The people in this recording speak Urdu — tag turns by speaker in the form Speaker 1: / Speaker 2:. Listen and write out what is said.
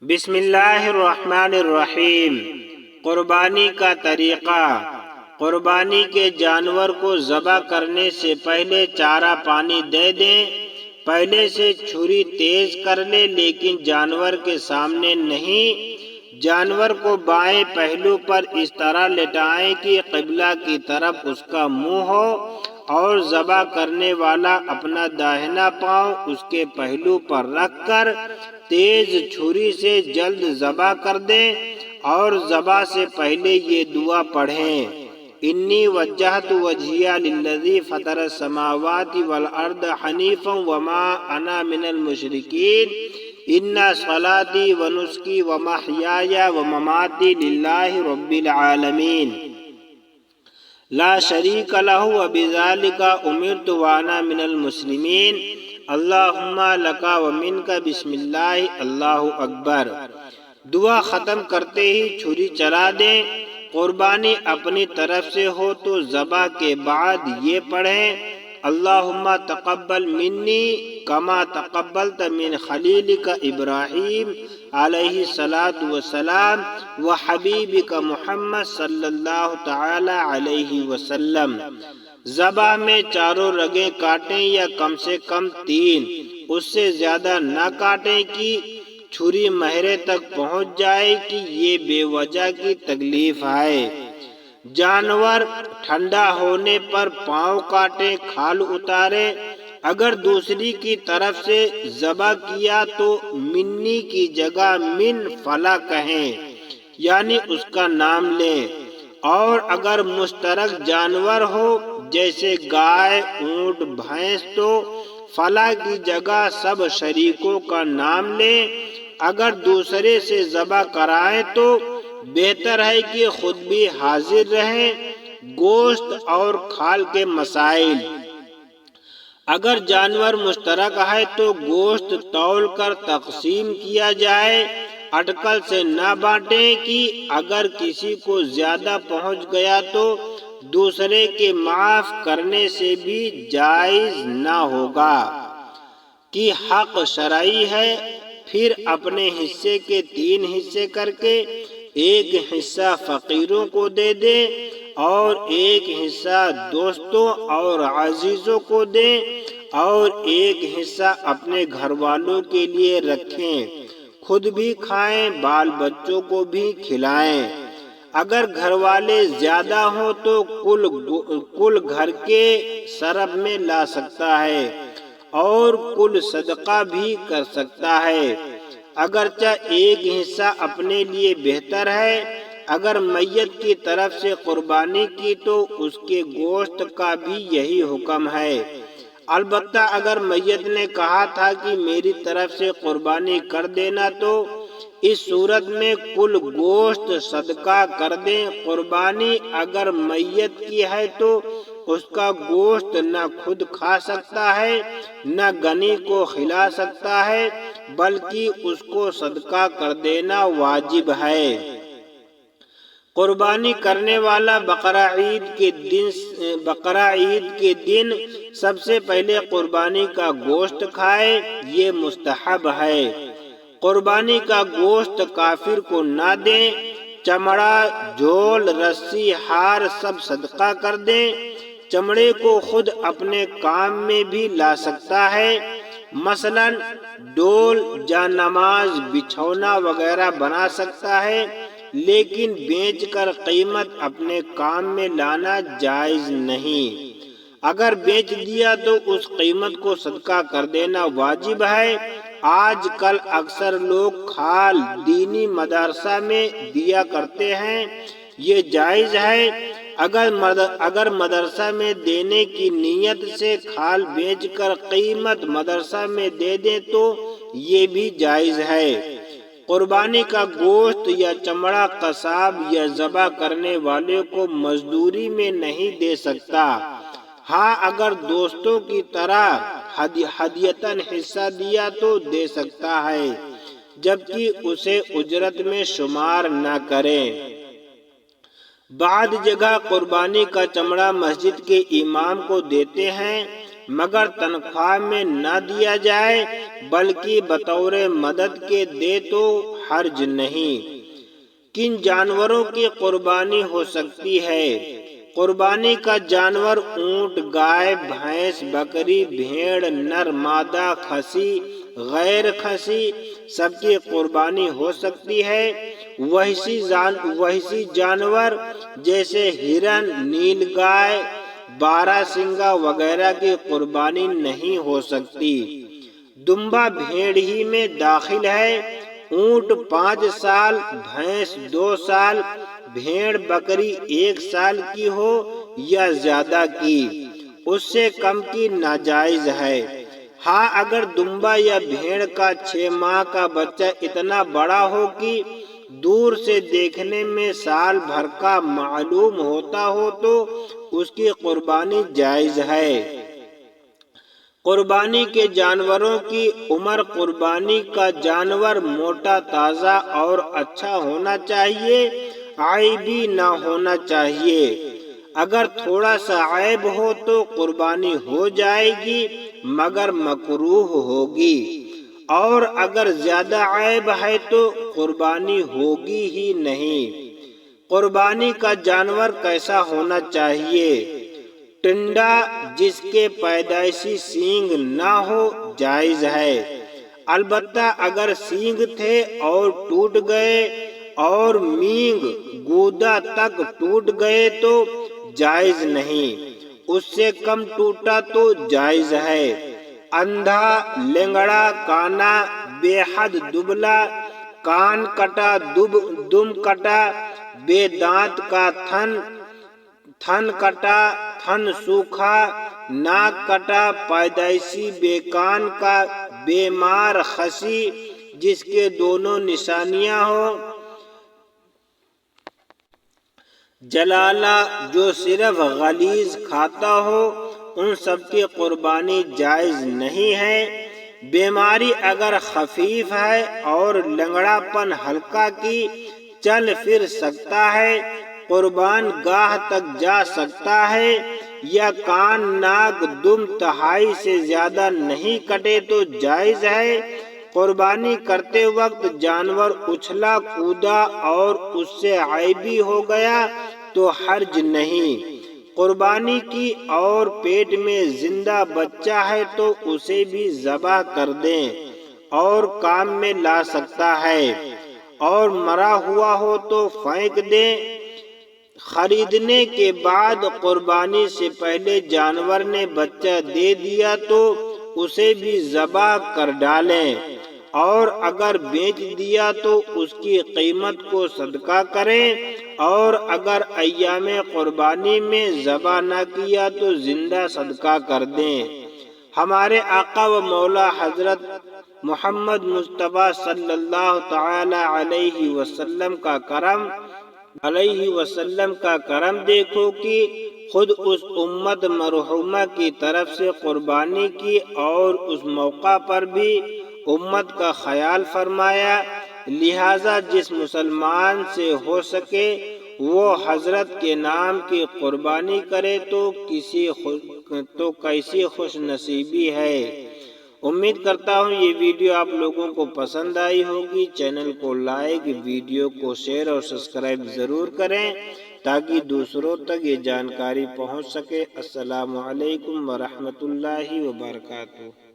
Speaker 1: بسم اللہ الرحمن الرحیم۔ قربانی کا طریقہ۔ قربانی کے جانور کو ذبح کرنے سے پہلے چارہ پانی دے دیں۔ پہلے سے چھری تیز کر لیں لیکن جانور کے سامنے نہیں۔ جانور کو بائیں پہلو پر اس طرح لٹائیں کہ قبلہ کی طرف اس کا منہ ہو اور ذبح کرنے والا اپنا داہنا پاؤں اس کے پہلو پر رکھ کر تیز چھری سے جلد ذبح کر دیں اور ذبح سے پہلے یہ دعا پڑھیں: انی وجہت وجہی للذی فطر السماوات والارض حنیفا وما انا من المشرکین ان صلاتی ونسکی ومحیای ومماتی للہ رب العالمین لا شریک لہ وبذالک امرت وانا من المسلمین اللہم لک ومنک بسم اللہ اللہ اکبر۔ دعا ختم کرتے ہی چھری چلا دیں۔ قربانی اپنی طرف سے ہو تو ذبح کے بعد یہ پڑھیں: اللہم تقبل منی کما تقبلت من خلیلک ابراہیم علیہ الصلاۃ والسلام وحبیبک محمد صلی اللہ تعالی علیہ وسلم۔ ذبح میں چاروں رگیں کاٹیں یا کم سے کم 3، اس سے زیادہ نہ کاٹیں کہ چھری مہرے تک پہنچ جائے کہ یہ بے وجہ کی تکلیف ہے۔ جانور ٹھنڈا ہونے پر پاؤں کاٹیں، کھال اتاریں۔ اگر دوسری کی طرف سے ذبح کیا تو منی کی جگہ من فلا کہیں، یعنی اس کا نام لیں، اور اگر مشترک جانور ہو جیسے گائے، اونٹ، بھینس تو فلا کی جگہ سب شریکوں کا نام لیں۔ اگر دوسرے سے ذبح کرائیں تو بہتر ہے کہ خود بھی حاضر رہیں۔ گوشت اور کھال کے مسائل۔ اگر جانور مشترک ہے تو گوشت تول کر تقسیم کیا جائے، اٹکل سے نہ بانٹیں کہ اگر کسی کو زیادہ پہنچ گیا تو دوسرے کے معاف کرنے سے بھی جائز نہ ہوگا کہ حق شرعی ہے۔ پھر اپنے حصے کے 3 حصے کر کے ایک حصہ فقیروں کو دے دیں اور ایک حصہ دوستوں اور عزیزوں کو دیں اور ایک حصہ اپنے گھر والوں کے لیے رکھیں، خود بھی کھائیں، بال بچوں کو بھی کھلائیں۔ اگر گھر والے زیادہ ہوں تو کل گھر کے سرب میں لا سکتا ہے اور کل صدقہ بھی کر سکتا ہے، اگرچہ ایک حصہ اپنے لیے بہتر ہے۔ اگر میت کی طرف سے قربانی کی تو اس کے گوشت کا بھی یہی حکم ہے، البتہ اگر میت نے کہا تھا کہ میری طرف سے قربانی کر دینا تو اس صورت میں کل گوشت صدقہ کر دیں۔ قربانی اگر میت کی ہے تو اس کا گوشت نہ خود کھا سکتا ہے نہ غنی کو کھلا سکتا ہے، بلکہ اس کو صدقہ کر دینا واجب ہے۔ قربانی کرنے والا بقرہ عید کے دن سب سے پہلے قربانی کا گوشت کھائے، یہ مستحب ہے۔ قربانی کا گوشت کافر کو نہ دیں۔ چمڑا، جھول، رسی، ہار سب صدقہ کر دیں۔ چمڑے کو خود اپنے کام میں بھی لا سکتا ہے، مثلا ڈول، جانماز، بچھونا وغیرہ بنا سکتا ہے، لیکن بیچ کر قیمت اپنے کام میں لانا جائز نہیں۔ اگر بیچ دیا تو اس قیمت کو صدقہ کر دینا واجب ہے۔ آج کل اکثر لوگ کھال دینی مدرسہ میں دیا کرتے ہیں، یہ جائز ہے۔ اگر مدرسہ میں دینے کی نیت سے کھال بیچ کر قیمت مدرسہ میں دے دیں تو یہ بھی جائز ہے۔ قربانی کا گوشت یا چمڑا قصاب یا ذبح کرنے والے کو مزدوری میں نہیں دے سکتا، ہاں اگر دوستوں کی طرح ہدیۃً حصہ دیا تو دے سکتا ہے، جبکہ اسے اجرت میں شمار نہ کریں۔ بعض جگہ قربانی کا چمڑا مسجد کے امام کو دیتے ہیں، مگر تنخواہ میں نہ دیا جائے بلکہ بطور مدد کے دے تو حرج نہیں۔ کن جانوروں کی قربانی ہو سکتی ہے؟ قربانی کا جانور اونٹ، گائے، بھینس، بکری، بھیڑ، نر مادہ، خصی، غیر خصی، سب کی قربانی ہو سکتی ہے۔ وحشی جانور جیسے ہرن، نیل گائے، بارہ سنگا وغیرہ کی قربانی نہیں ہو سکتی۔ دمبا بھیڑ ہی میں داخل ہے۔ اونٹ 5 سال، بھینس 2 سال، بھیڑ بکری 1 سال کی ہو یا زیادہ کی، اس سے کم کی ناجائز ہے۔ ہاں، اگر دمبا یا بھیڑ کا 6 ماہ کا بچہ اتنا بڑا ہو کہ دور سے دیکھنے میں سال بھر کا معلوم ہوتا ہو تو اس کی قربانی جائز ہے۔ قربانی کے جانوروں کی عمر: قربانی کا جانور موٹا، تازہ اور اچھا ہونا چاہیے، عیبی نہ ہونا چاہیے۔ اگر تھوڑا سا عیب ہو تو قربانی ہو جائے گی مگر مکروہ ہوگی، اور اگر زیادہ عیب ہے تو قربانی ہوگی ہی نہیں۔ قربانی کا جانور کیسا ہونا چاہیے؟ ٹنڈا، جس کے پیدائشی سینگ نہ ہو، جائز ہے، البتہ اگر سینگ تھے اور ٹوٹ گئے اور مینگ گودا تک ٹوٹ گئے تو جائز نہیں، اس سے کم ٹوٹا تو جائز ہے۔ اندھا، لنگڑا، کانا، بے حد دبلا، کان کٹا، دم کٹا، بے دانت کا تھن کٹا، تھن سوکھا، ناک کٹا، پیدائشی بے کان کا، بیمار خصی جس کے دونوں نشانیاں ہوں، جلالہ جو صرف غلیظ کھاتا ہو، ان سب کی قربانی جائز نہیں ہے۔ بیماری اگر خفیف ہے اور لنگڑا پن ہلکا کی چل پھر سکتا ہے، قربان گاہ تک جا سکتا ہے، یا کان، ناک، دم تہائی سے زیادہ نہیں کٹے تو جائز ہے۔ قربانی کرتے وقت جانور اچھلا کودا اور اس سے عیبی ہو گیا تو حرج نہیں۔ قربانی کی اور پیٹ میں زندہ بچہ ہے تو اسے بھی ذبح کر دیں اور کام میں لا سکتا ہے، اور مرا ہوا ہو تو پھینک دیں۔ خریدنے کے بعد قربانی سے پہلے جانور نے بچہ دے دیا تو اسے بھی ذبح کر ڈالیں، اور اگر بیچ دیا تو اس کی قیمت کو صدقہ کریں، اور اگر ایام قربانی میں ذبح نہ کیا تو زندہ صدقہ کر دیں۔ ہمارے آقا و مولا حضرت محمد مصطفیٰ صلی اللہ تعالی علیہ وسلم کا کرم دیکھو کہ خود اس امت مرحومہ کی طرف سے قربانی کی اور اس موقع پر بھی امت کا خیال فرمایا۔ لہٰذا جس مسلمان سے ہو سکے وہ حضرت کے نام کی قربانی کرے تو کیسی خوش نصیبی ہے۔ امید کرتا ہوں یہ ویڈیو آپ لوگوں کو پسند آئی ہوگی۔ چینل کو لائک، ویڈیو کو شیئر اور سبسکرائب ضرور کریں تاکہ دوسروں تک یہ جانکاری پہنچ سکے۔ السلام علیکم ورحمۃ اللہ وبرکاتہ۔